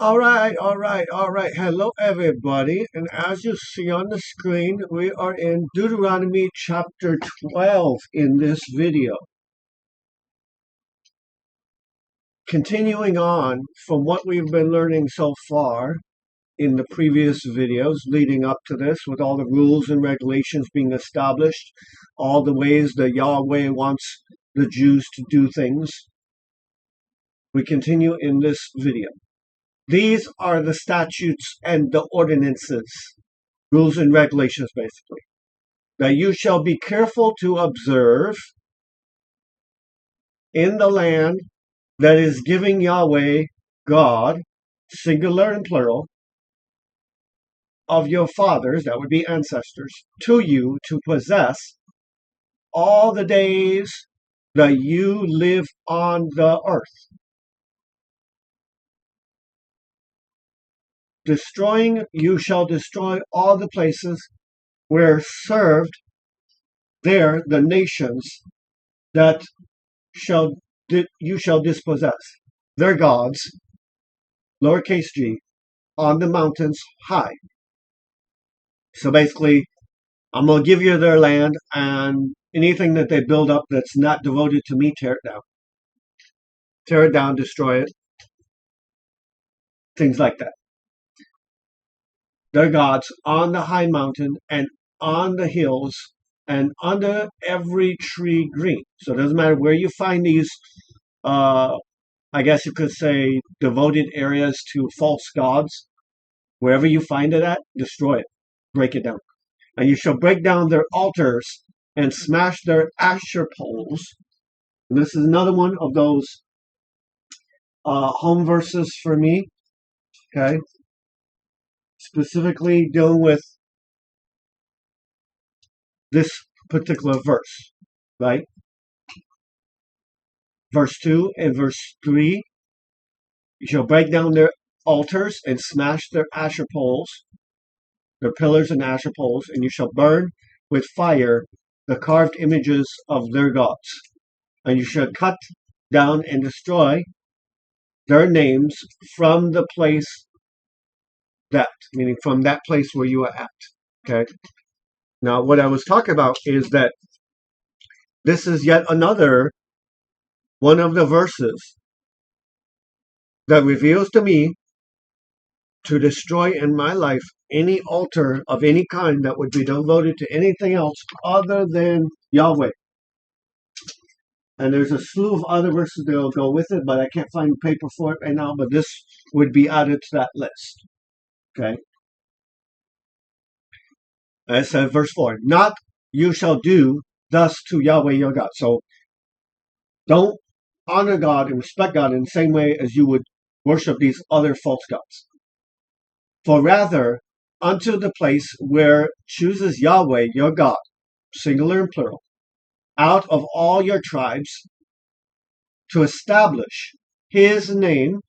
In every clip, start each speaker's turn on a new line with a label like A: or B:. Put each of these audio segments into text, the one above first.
A: All right. Hello, everybody. And as you see on the screen, we are in Deuteronomy chapter 12 in this video. Continuing on from what we've been learning so far in the previous videos leading up to this, with all the rules and regulations being established, all the ways that Yahweh wants the Jews to do things, we continue in this video. These are the statutes and the ordinances, rules and regulations, basically, that you shall be careful to observe in the land that is giving Yahweh, God, singular and plural, of your fathers, that would be ancestors, to you to possess all the days that you live on the earth. You shall destroy all the places where served there the nations that you shall dispossess, their gods, lowercase g, on the mountains high. So basically, I'm going to give you their land, and anything that they build up that's not devoted to me, tear it down. Tear it down, destroy it. Things like that. Their gods on the high mountain and on the hills and under every tree green. So it doesn't matter where you find these, I guess you could say, devoted areas to false gods. Wherever you find it at, destroy it. Break it down. And you shall break down their altars and smash their Asher poles. And this is another one of those home verses for me. Okay. Specifically dealing with this particular verse, right? Verse 2 and verse 3. You shall break down their altars and smash their Asher poles, their pillars and Asher poles, and you shall burn with fire the carved images of their gods. And you shall cut down and destroy their names from the place meaning from that place where you are at. Okay. Now, what I was talking about is that this is yet another one of the verses that reveals to me to destroy in my life any altar of any kind that would be devoted to anything else other than Yahweh. And there's a slew of other verses that will go with it, but I can't find paper for it right now, but this would be added to that list. Okay. It says, verse 4, not you shall do thus to Yahweh your God. So don't honor God and respect God in the same way as you would worship these other false gods. For rather, unto the place where chooses Yahweh your God, singular and plural, out of all your tribes, to establish his name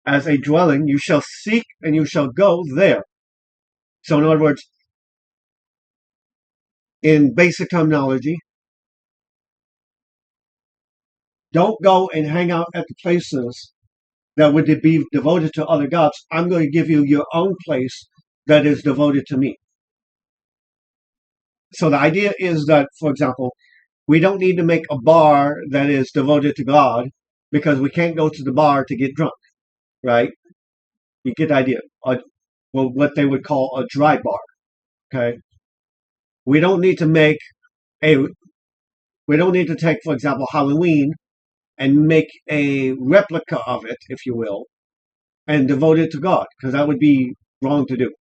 A: as a dwelling, you shall seek and you shall go there. So in other words, in basic terminology, don't go and hang out at the places that would be devoted to other gods. I'm going to give you your own place that is devoted to me. So the idea is that, for example, we don't need to make a bar that is devoted to God because we can't go to the bar to get drunk, right? You get the idea. Well, what they would call a dry bar, okay? We don't need to take, for example, Halloween and make a replica of it, if you will, and devote it to God, because that would be wrong to do.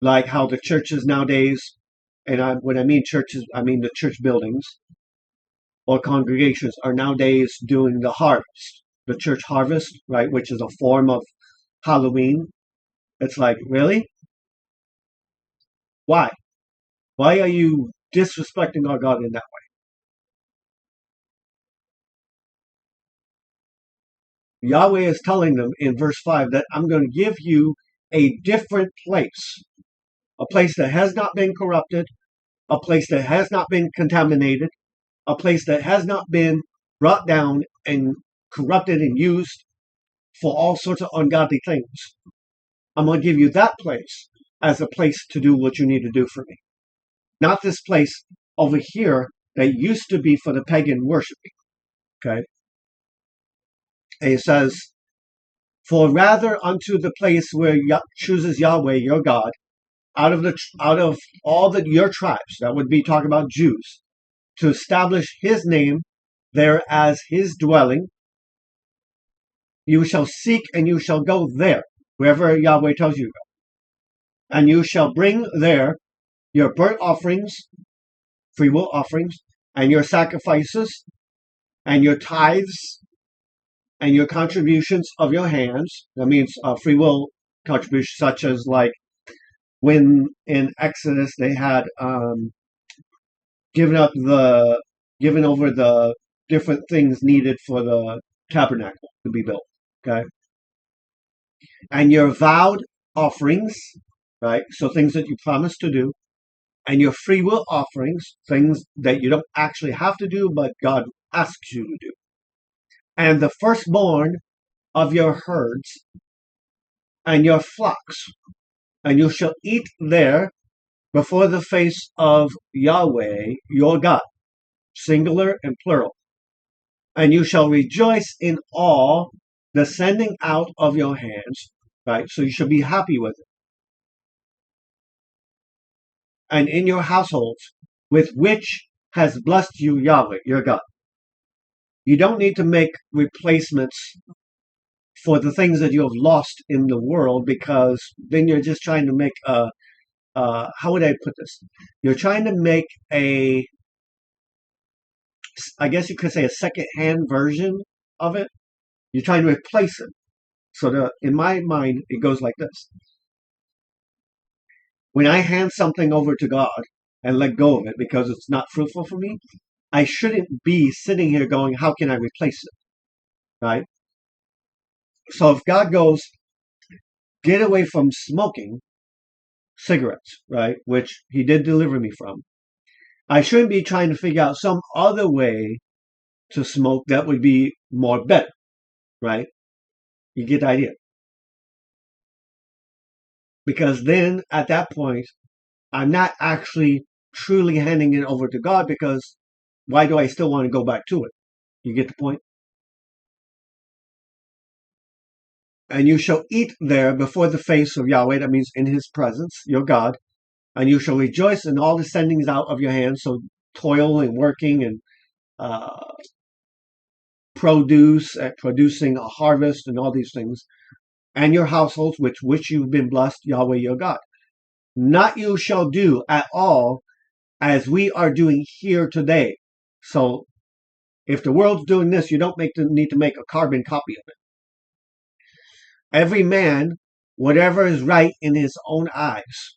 A: Like how the churches nowadays, and when I mean churches, I mean the church buildings or congregations are nowadays doing the harvest, the church harvest, right, which is a form of Halloween. It's like, really? Why? Why are you disrespecting our God in that way? Yahweh is telling them in verse 5 that I'm going to give you a different place, a place that has not been corrupted, a place that has not been contaminated, a place that has not been brought down and corrupted and used for all sorts of ungodly things. I'm going to give you that place as a place to do what you need to do for me. Not this place over here that used to be for the pagan worshiping. Okay? And it says, for rather unto the place where chooses Yahweh your God, out of all your tribes, that would be talking about Jews, to establish his name there as his dwelling, you shall seek and you shall go there, wherever Yahweh tells you to go. And you shall bring there your burnt offerings, free will offerings, and your sacrifices, and your tithes, and your contributions of your hands. That means free will contributions, such as like when in Exodus they had given over the different things needed for the tabernacle to be built. Okay, and your vowed offerings, right? So things that you promise to do, and your free will offerings, things that you don't actually have to do, but God asks you to do, and the firstborn of your herds and your flocks, and you shall eat there before the face of Yahweh your God, singular and plural. And you shall rejoice in all the sending out of your hands, right? So you should be happy with it. And in your households, with which has blessed you Yahweh your God. You don't need to make replacements for the things that you have lost in the world, because then you're just trying to make how would I put this? You're trying to make I guess you could say a second-hand version of it. You're trying to replace it. So in my mind, it goes like this. When I hand something over to God and let go of it because it's not fruitful for me, I shouldn't be sitting here going, how can I replace it? Right? So if God goes, get away from smoking cigarettes, right, which he did deliver me from, I shouldn't be trying to figure out some other way to smoke that would be more better, right? You get the idea. Because then at that point, I'm not actually truly handing it over to God, because why do I still want to go back to it? You get the point? And you shall eat there before the face of Yahweh, that means in his presence, your God, and you shall rejoice in all the sendings out of your hands, so toil and working and producing a harvest and all these things, and your households with which you've been blessed, Yahweh your God. Not you shall do at all as we are doing here today. So if the world's doing this, you don't need to make a carbon copy of it. Every man, whatever is right in his own eyes.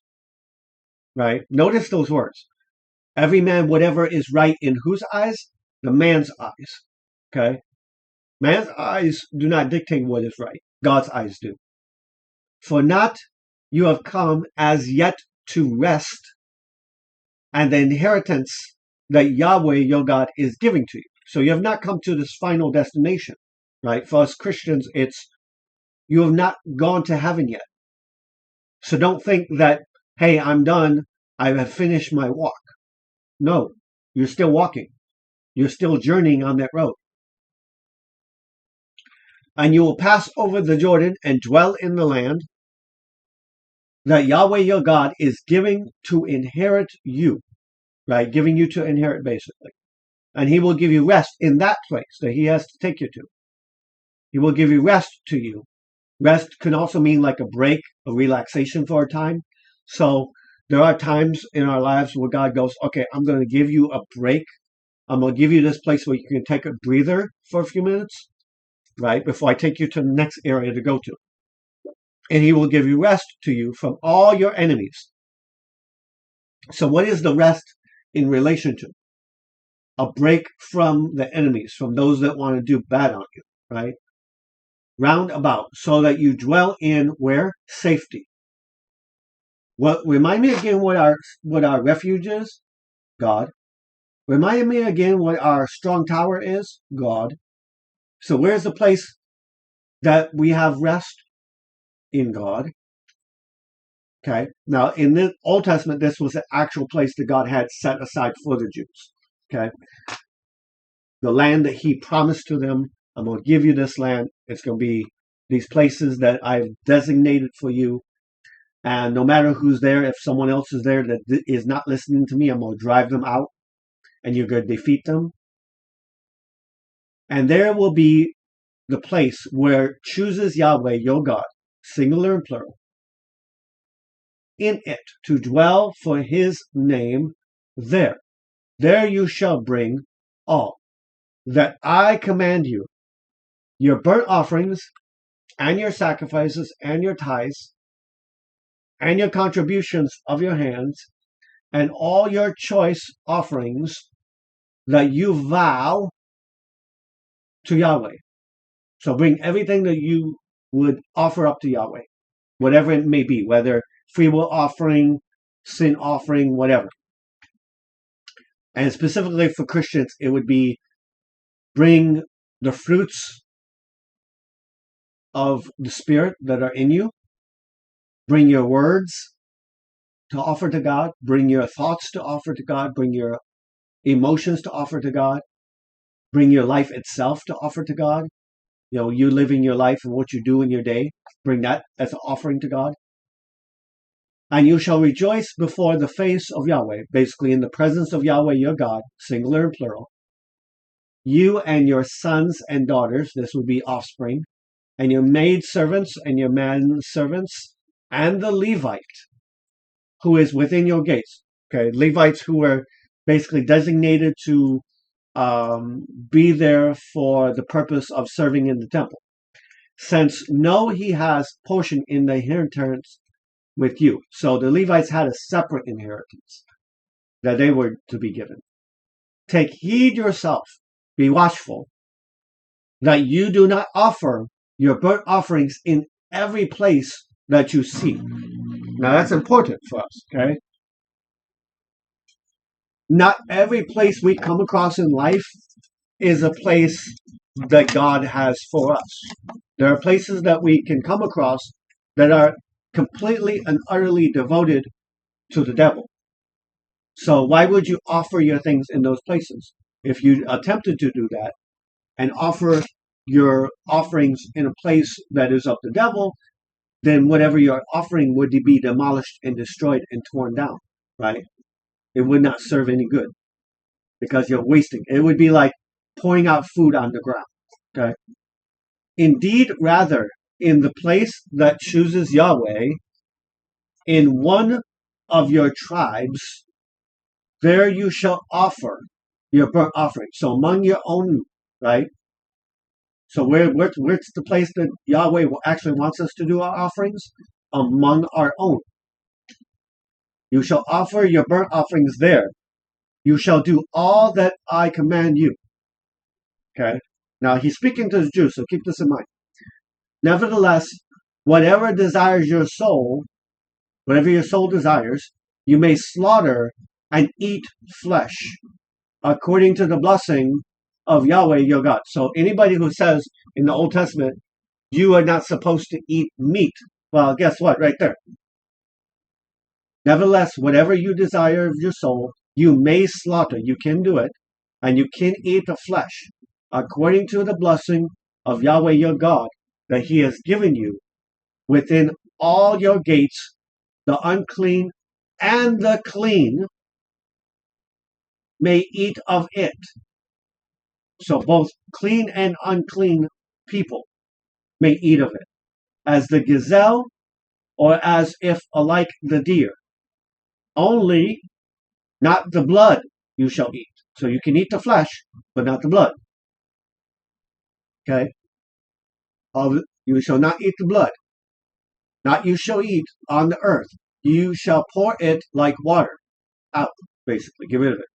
A: Right? Notice those words. Every man, whatever is right in whose eyes? The man's eyes. Okay? Man's eyes do not dictate what is right. God's eyes do. For not you have come as yet to rest and the inheritance that Yahweh your God is giving to you. So you have not come to this final destination. Right? For us Christians, it's you have not gone to heaven yet. So don't think that, hey, I'm done. I have finished my walk. No, you're still walking. You're still journeying on that road. And you will pass over the Jordan and dwell in the land that Yahweh your God is giving to inherit you. Right? Giving you to inherit, basically. And he will give you rest in that place that he has to take you to. He will give you rest to you. Rest can also mean like a break, a relaxation for a time. So there are times in our lives where God goes, okay, I'm going to give you a break. I'm going to give you this place where you can take a breather for a few minutes, right, before I take you to the next area to go to. And he will give you rest to you from all your enemies. So what is the rest in relation to? A break from the enemies, from those that want to do bad on you, right? Round about, so that you dwell in where? Safety. What remind me again what our refuge is? God. Remind me again what our strong tower is? God. So where's the place that we have rest? In God. Okay. Now, in the Old Testament, this was the actual place that God had set aside for the Jews. Okay. The land that he promised to them, I'm going to give you this land. It's going to be these places that I've designated for you. And no matter who's there, if someone else is there that is not listening to me, I'm going to drive them out and you're going to defeat them. And there will be the place where chooses Yahweh, your God, singular and plural, in it to dwell for his name there. There you shall bring all that I command you, your burnt offerings and your sacrifices and your tithes and your contributions of your hands and all your choice offerings that you vow to Yahweh. So bring everything that you would offer up to Yahweh, whatever it may be, whether free will offering, sin offering, whatever. And specifically for Christians, it would be bring the fruits of the Spirit that are in you. Bring your words to offer to God. Bring your thoughts to offer to God. Bring your emotions to offer to God. Bring your life itself to offer to God. You know, you living your life and what you do in your day. Bring that as an offering to God. And you shall rejoice before the face of Yahweh, basically in the presence of Yahweh your God, singular and plural. You and your sons and daughters, this would be offspring, and your maid servants and your man servants, and the Levite who is within your gates. Okay, Levites who are basically designated to be there for the purpose of serving in the temple. Since he has portion in the inheritance with you. So the Levites had a separate inheritance that they were to be given. Take heed yourself, be watchful, that you do not offer your burnt offerings in every place that you see. Now that's important for us, okay? Not every place we come across in life is a place that God has for us. There are places that we can come across that are completely and utterly devoted to the devil. So why would you offer your things in those places? If you attempted to do that and offer your offerings in a place that is of the devil, then whatever you're offering would be demolished and destroyed and torn down, right? It would not serve any good because you're wasting. It would be like pouring out food on the ground, okay? Indeed, rather, in the place that chooses Yahweh, in one of your tribes, there you shall offer your burnt offering. So among your own, right? So where's the place that Yahweh actually wants us to do our offerings? Among our own. You shall offer your burnt offerings there. You shall do all that I command you. Okay? Now he's speaking to the Jews, so keep this in mind. Nevertheless, whatever desires your soul, whatever your soul desires, you may slaughter and eat flesh according to the blessing of Yahweh your God. So anybody who says in the Old Testament, you are not supposed to eat meat, well, guess what? Right there. Nevertheless, whatever you desire of your soul, you may slaughter. You can do it. And you can eat the flesh according to the blessing of Yahweh your God that he has given you within all your gates. The unclean and the clean may eat of it. So both clean and unclean people may eat of it, as the gazelle or as if alike the deer. Only not the blood you shall eat. So you can eat the flesh, but not the blood. Okay? You shall not eat the blood. Not you shall eat on the earth. You shall pour it like water out, basically. Get rid of it.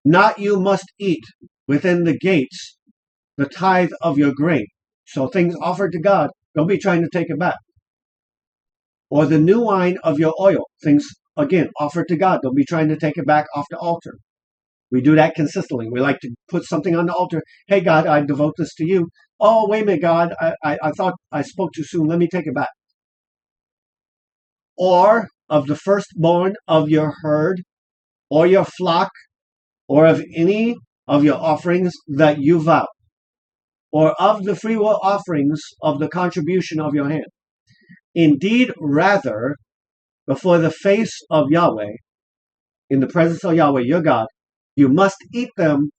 A: Not you must eat within the gates the tithe of your grain. So things offered to God, don't be trying to take it back. Or the new wine of your oil. Things, again, offered to God. Don't be trying to take it back off the altar. We do that consistently. We like to put something on the altar. Hey, God, I devote this to you. oh, wait a minute, God, I thought I spoke too soon. Let me take it back. Or of the firstborn of your herd or your flock or of any of your offerings that you vow, or of the freewill offerings of the contribution of your hand. Indeed, rather, before the face of Yahweh, in the presence of Yahweh your God, you must eat them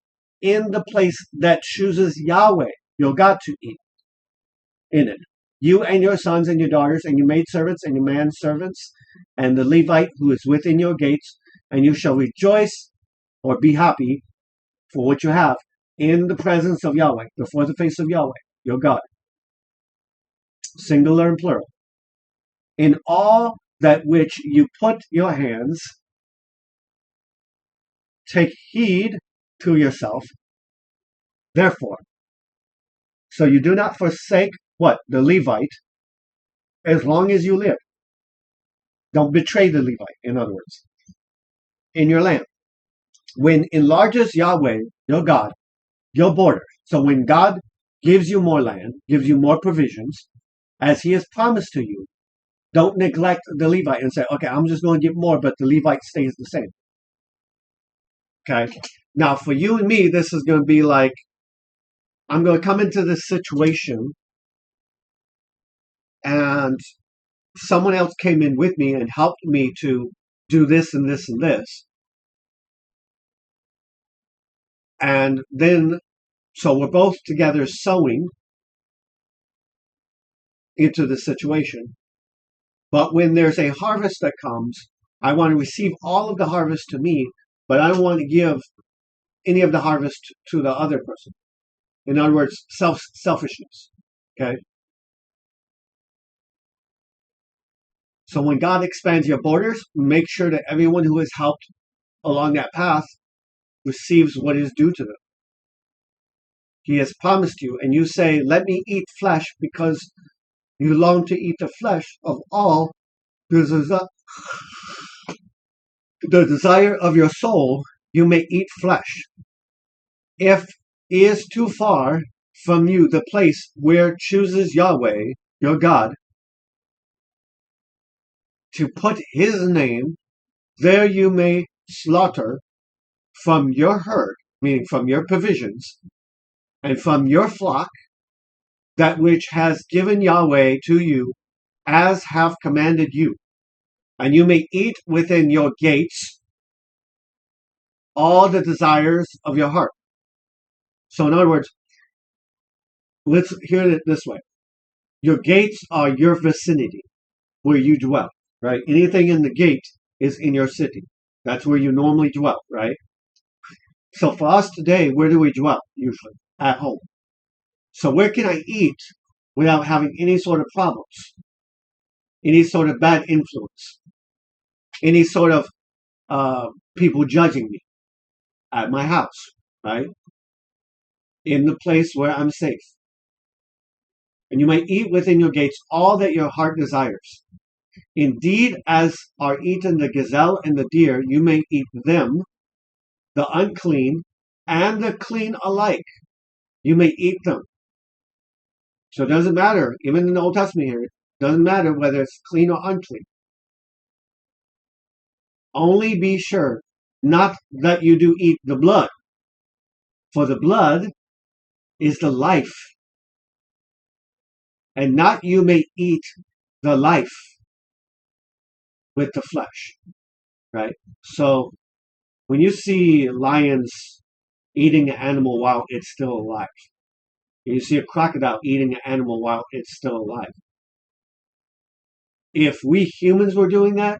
A: in the place that chooses Yahweh your God to eat in it. You and your sons and your daughters and your maidservants and your manservants and the Levite who is within your gates, and you shall rejoice or be happy for what you have in the presence of Yahweh, before the face of Yahweh, your God. Singular and plural. In all that which you put your hands, take heed to yourself, therefore. So you do not forsake what? The Levite, as long as you live. Don't betray the Levite, in other words, in your land. When enlarges Yahweh, your God, your border. So when God gives you more land, gives you more provisions, as he has promised to you, don't neglect the Levite and say, okay, I'm just going to give more, but the Levite stays the same. Okay. Now, for you and me, this is going to be like, I'm going to come into this situation and someone else came in with me and helped me to do this and this and this. And then, so we're both together sowing into the situation. But when there's a harvest that comes, I want to receive all of the harvest to me, but I don't want to give any of the harvest to the other person. In other words, selfishness. Okay? So when God expands your borders, make sure that everyone who has helped along that path receives what is due to them. He has promised you, and you say, let me eat flesh because you long to eat the flesh of all. The desire of your soul, you may eat flesh. If is too far from you the place where chooses Yahweh, your God, to put his name, there you may slaughter from your herd, meaning from your provisions, and from your flock, that which has given Yahweh to you, as have commanded you. And you may eat within your gates all the desires of your heart. So in other words, let's hear it this way. Your gates are your vicinity, where you dwell, right? Anything in the gate is in your city. That's where you normally dwell, right? So for us today, where do we dwell usually? At home. So where can I eat without having any sort of problems? Any sort of bad influence? Any sort of people judging me? At my house, right? In the place where I'm safe. And you may eat within your gates all that your heart desires. Indeed, as are eaten the gazelle and the deer, you may eat them, the unclean and the clean alike. You may eat them. So it doesn't matter, even in the Old Testament here, it doesn't matter whether it's clean or unclean. Only be sure not that you do eat the blood, for the blood is the life, and not you may eat the life with the flesh, right? So when you see lions eating an animal while it's still alive, and you see a crocodile eating an animal while it's still alive, if we humans were doing that,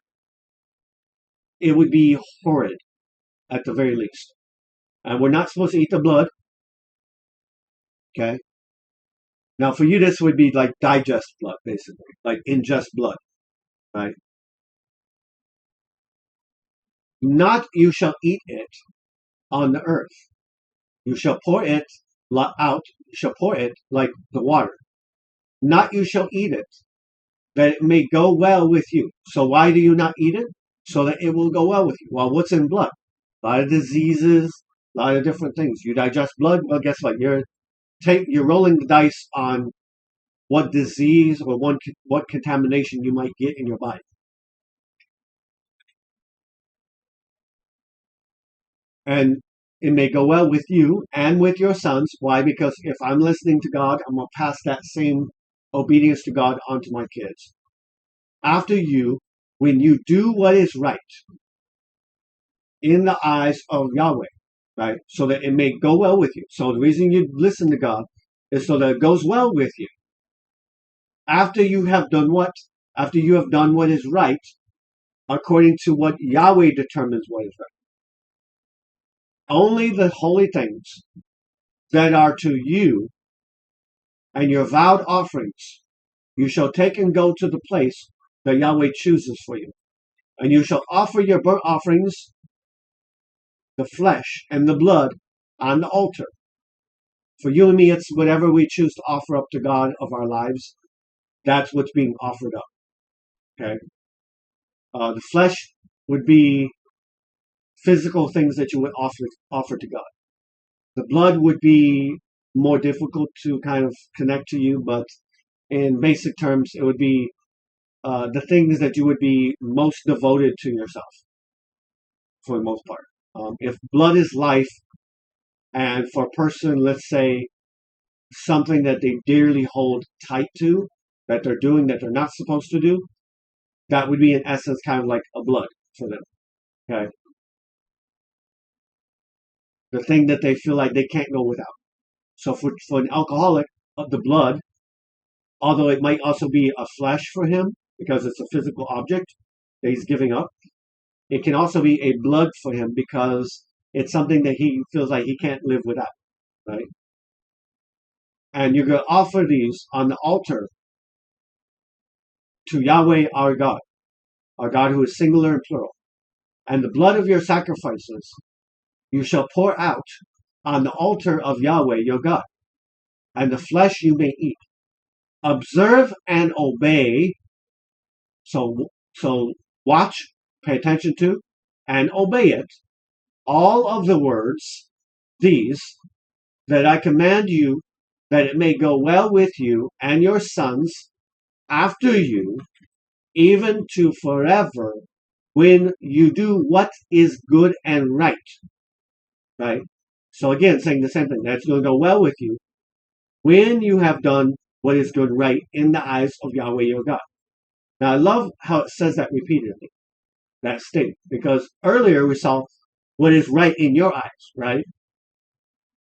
A: it would be horrid at the very least. And we're not supposed to eat the blood. Okay. Now for you, this would be like digest blood, basically, like ingest blood, right? Not you shall eat it on the earth. You shall pour it out. You shall pour it like the water. Not you shall eat it, that it may go well with you. So why do you not eat it? So that it will go well with you. Well, what's in blood? A lot of diseases, a lot of different things. You digest blood, well, guess what? you're rolling the dice on what disease or what contamination you might get in your body. And it may go well with you and with your sons. Why? Because if I'm listening to God, I'm going to pass that same obedience to God onto my kids. After you, when you do what is right in the eyes of Yahweh, right? So that it may go well with you. So the reason you listen to God is so that it goes well with you. After you have done what? After you have done what is right, according to what Yahweh determines what is right. Only the holy things that are to you and your vowed offerings you shall take and go to the place that Yahweh chooses for you. And you shall offer your burnt offerings, the flesh and the blood, on the altar. For you and me, it's whatever we choose to offer up to God of our lives. That's what's being offered up. Okay. The flesh would be physical things that you would offer to God. The blood would be more difficult to kind of connect to you, but in basic terms, it would be the things that you would be most devoted to yourself, for the most part. If blood is life, and for a person, let's say, something that they dearly hold tight to, that they're doing that they're not supposed to do, that would be in essence kind of like a blood for them. Okay. The thing that they feel like they can't go without. So for an alcoholic, the blood, although it might also be a flesh for him because it's a physical object that he's giving up, it can also be a blood for him because it's something that he feels like he can't live without, right? And you're going to offer these on the altar to Yahweh our God who is singular and plural. And the blood of your sacrifices you shall pour out on the altar of Yahweh your God, and the flesh you may eat. Observe and obey. So watch, pay attention to, and obey it. All of the words, these, that I command you, that it may go well with you and your sons after you, even to forever, when you do what is good and right. Right? So again, saying the same thing. That's going to go well with you when you have done what is good and right in the eyes of Yahweh your God. Now, I love how it says that repeatedly, that statement, because earlier we saw what is right in your eyes, right?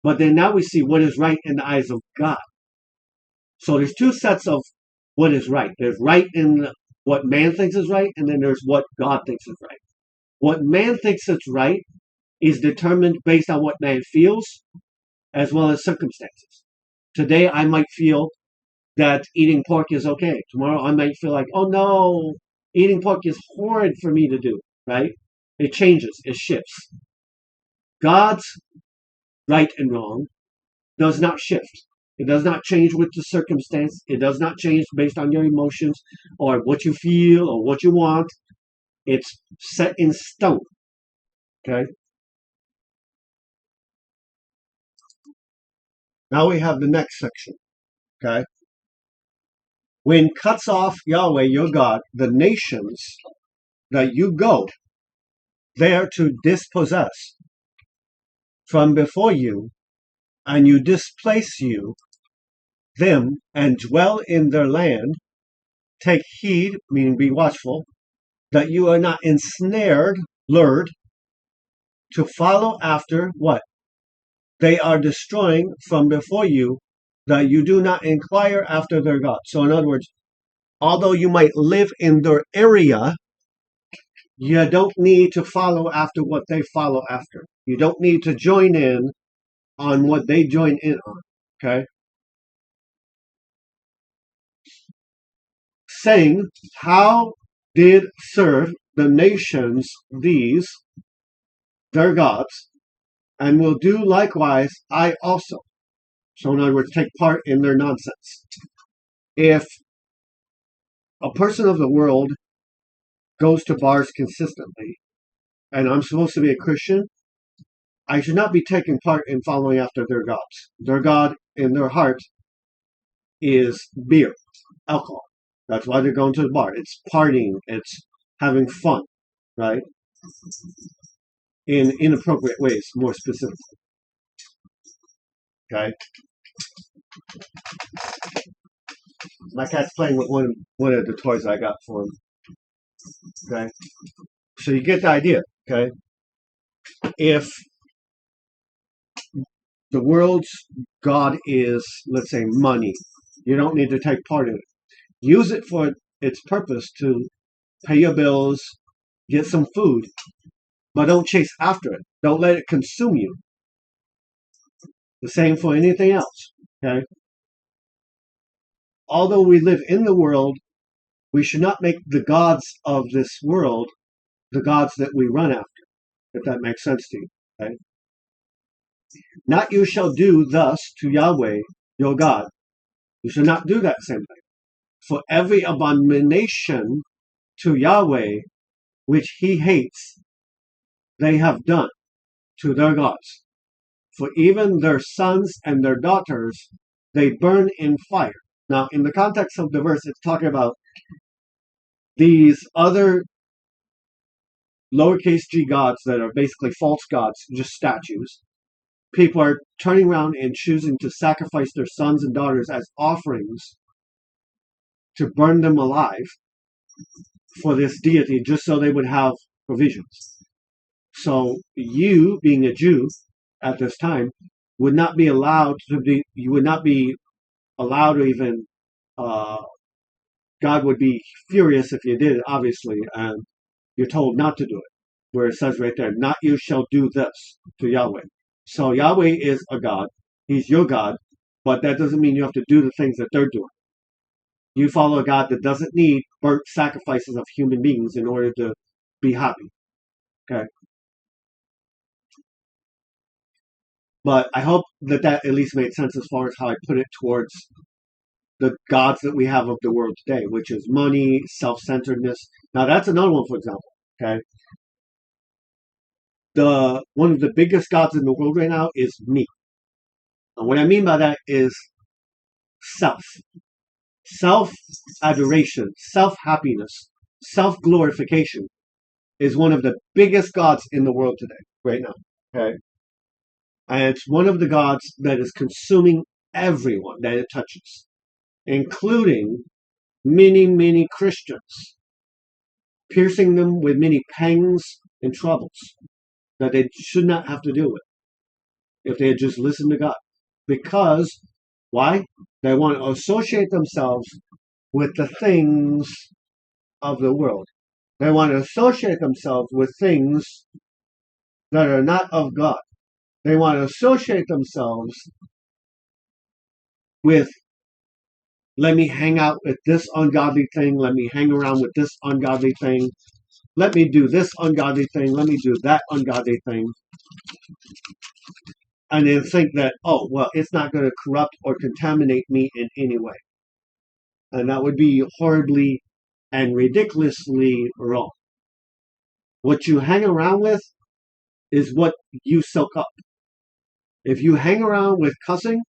A: But then now we see what is right in the eyes of God. So there's two sets of what is right. There's right in what man thinks is right, and then there's what God thinks is right. What man thinks is right is determined based on what man feels as well as circumstances. Today I might feel that eating pork is okay. Tomorrow I might feel like, oh no, eating pork is horrid for me to do, right? It changes, it shifts. God's right and wrong does not shift. It does not change with the circumstance. It does not change based on your emotions or what you feel or what you want. It's set in stone. Okay? Now we have the next section. Okay? When cuts off Yahweh your God, the nations that you go there to dispossess from before you, and you displace them and dwell in their land, take heed, meaning be watchful, that you are not ensnared, lured, to follow after what? They are destroying from before you, that you do not inquire after their God. So in other words, although you might live in their area, you don't need to follow after what they follow after. You don't need to join in on what they join in on. Okay? Saying, how did serve the nations these, their gods, and will do likewise I also. So in other words, take part in their nonsense. If a person of the world goes to bars consistently, and I'm supposed to be a Christian, I should not be taking part in following after their gods. Their God in their heart is beer, alcohol. That's why they're going to the bar. It's partying. It's having fun, right? In inappropriate ways, more specifically. Okay. My cat's playing with one of the toys I got for him. Okay. So you get the idea. Okay. If the world's God is, let's say, money, you don't need to take part in it. Use it for its purpose to pay your bills, get some food, but don't chase after it. Don't let it consume you. The same for anything else. Okay. Although we live in the world, we should not make the gods of this world the gods that we run after, if that makes sense to you. Okay? Not you shall do thus to Yahweh, your God. You shall not do that same thing. For every abomination to Yahweh, which he hates, they have done to their gods. For even their sons and their daughters, they burn in fire. Now, in the context of the verse, it's talking about these other lowercase g gods that are basically false gods, just statues. People are turning around and choosing to sacrifice their sons and daughters as offerings to burn them alive for this deity, just so they would have provisions. So you, being a Jew at this time, would not be allowed to be, you would not be allowed to even, God would be furious if you did it, obviously, and you're told not to do it, where it says right there, not you shall do this to Yahweh. So Yahweh is a God. He's your God, but that doesn't mean you have to do the things that they're doing. You follow a God that doesn't need burnt sacrifices of human beings in order to be happy. Okay? But I hope that at least made sense as far as how I put it towards the gods that we have of the world today, which is money, self-centeredness. Now that's another one, for example. Okay? One of the biggest gods in the world right now is me. And what I mean by that is self. Self-adoration, self-happiness, self-glorification is one of the biggest gods in the world today, right now. Okay? And it's one of the gods that is consuming everyone that it touches, including many, many Christians, piercing them with many pangs and troubles that they should not have to deal with if they had just listened to God. Because, why? They want to associate themselves with the things of the world. They want to associate themselves with things that are not of God. They want to associate themselves with, let me hang out with this ungodly thing, let me hang around with this ungodly thing, let me do this ungodly thing, let me do that ungodly thing. And then think that, oh, well, it's not going to corrupt or contaminate me in any way. And that would be horribly and ridiculously wrong. What you hang around with is what you soak up. If you hang around with cussing,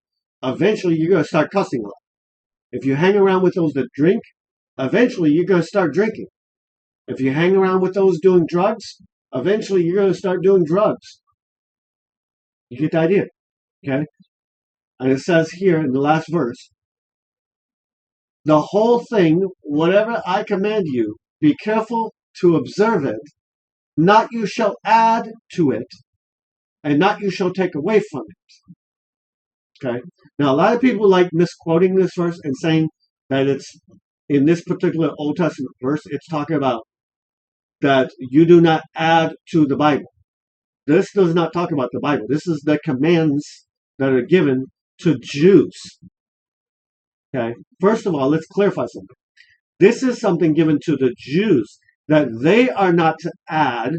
A: eventually you're going to start cussing a lot. If you hang around with those that drink, eventually you're going to start drinking. If you hang around with those doing drugs, eventually you're going to start doing drugs. You get the idea, okay? And it says here in the last verse, the whole thing, whatever I command you, be careful to observe it. Not you shall add to it, and not you shall take away from it. Okay? Now, a lot of people like misquoting this verse and saying that it's, in this particular Old Testament verse, it's talking about that you do not add to the Bible. This does not talk about the Bible. This is the commands that are given to Jews. Okay? First of all, let's clarify something. This is something given to the Jews that they are not to add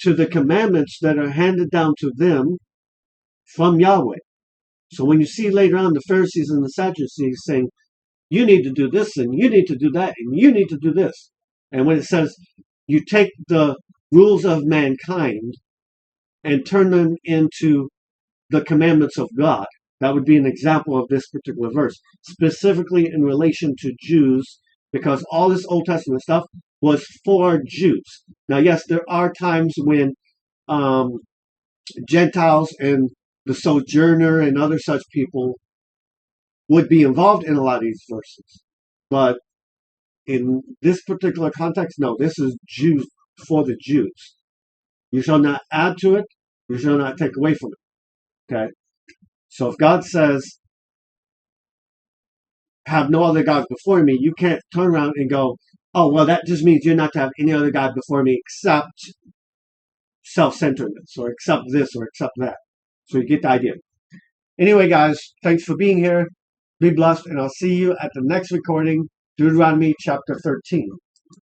A: to the commandments that are handed down to them from Yahweh. So when you see later on the Pharisees and the Sadducees saying, you need to do this and you need to do that and you need to do this. And when it says you take the rules of mankind and turn them into the commandments of God. That would be an example of this particular verse, specifically in relation to Jews, because all this Old Testament stuff was for Jews. Now, yes, there are times when um, Gentiles and the sojourner and other such people would be involved in a lot of these verses. But in this particular context, no, this is Jews for the Jews. You shall not add to it, you shall not take away from it. Okay? So if God says, have no other gods before me, you can't turn around and go, oh, well, that just means you're not to have any other God before me except self-centeredness, or except this, or except that. So you get the idea. Anyway, guys, thanks for being here. Be blessed, and I'll see you at the next recording, Deuteronomy chapter 13.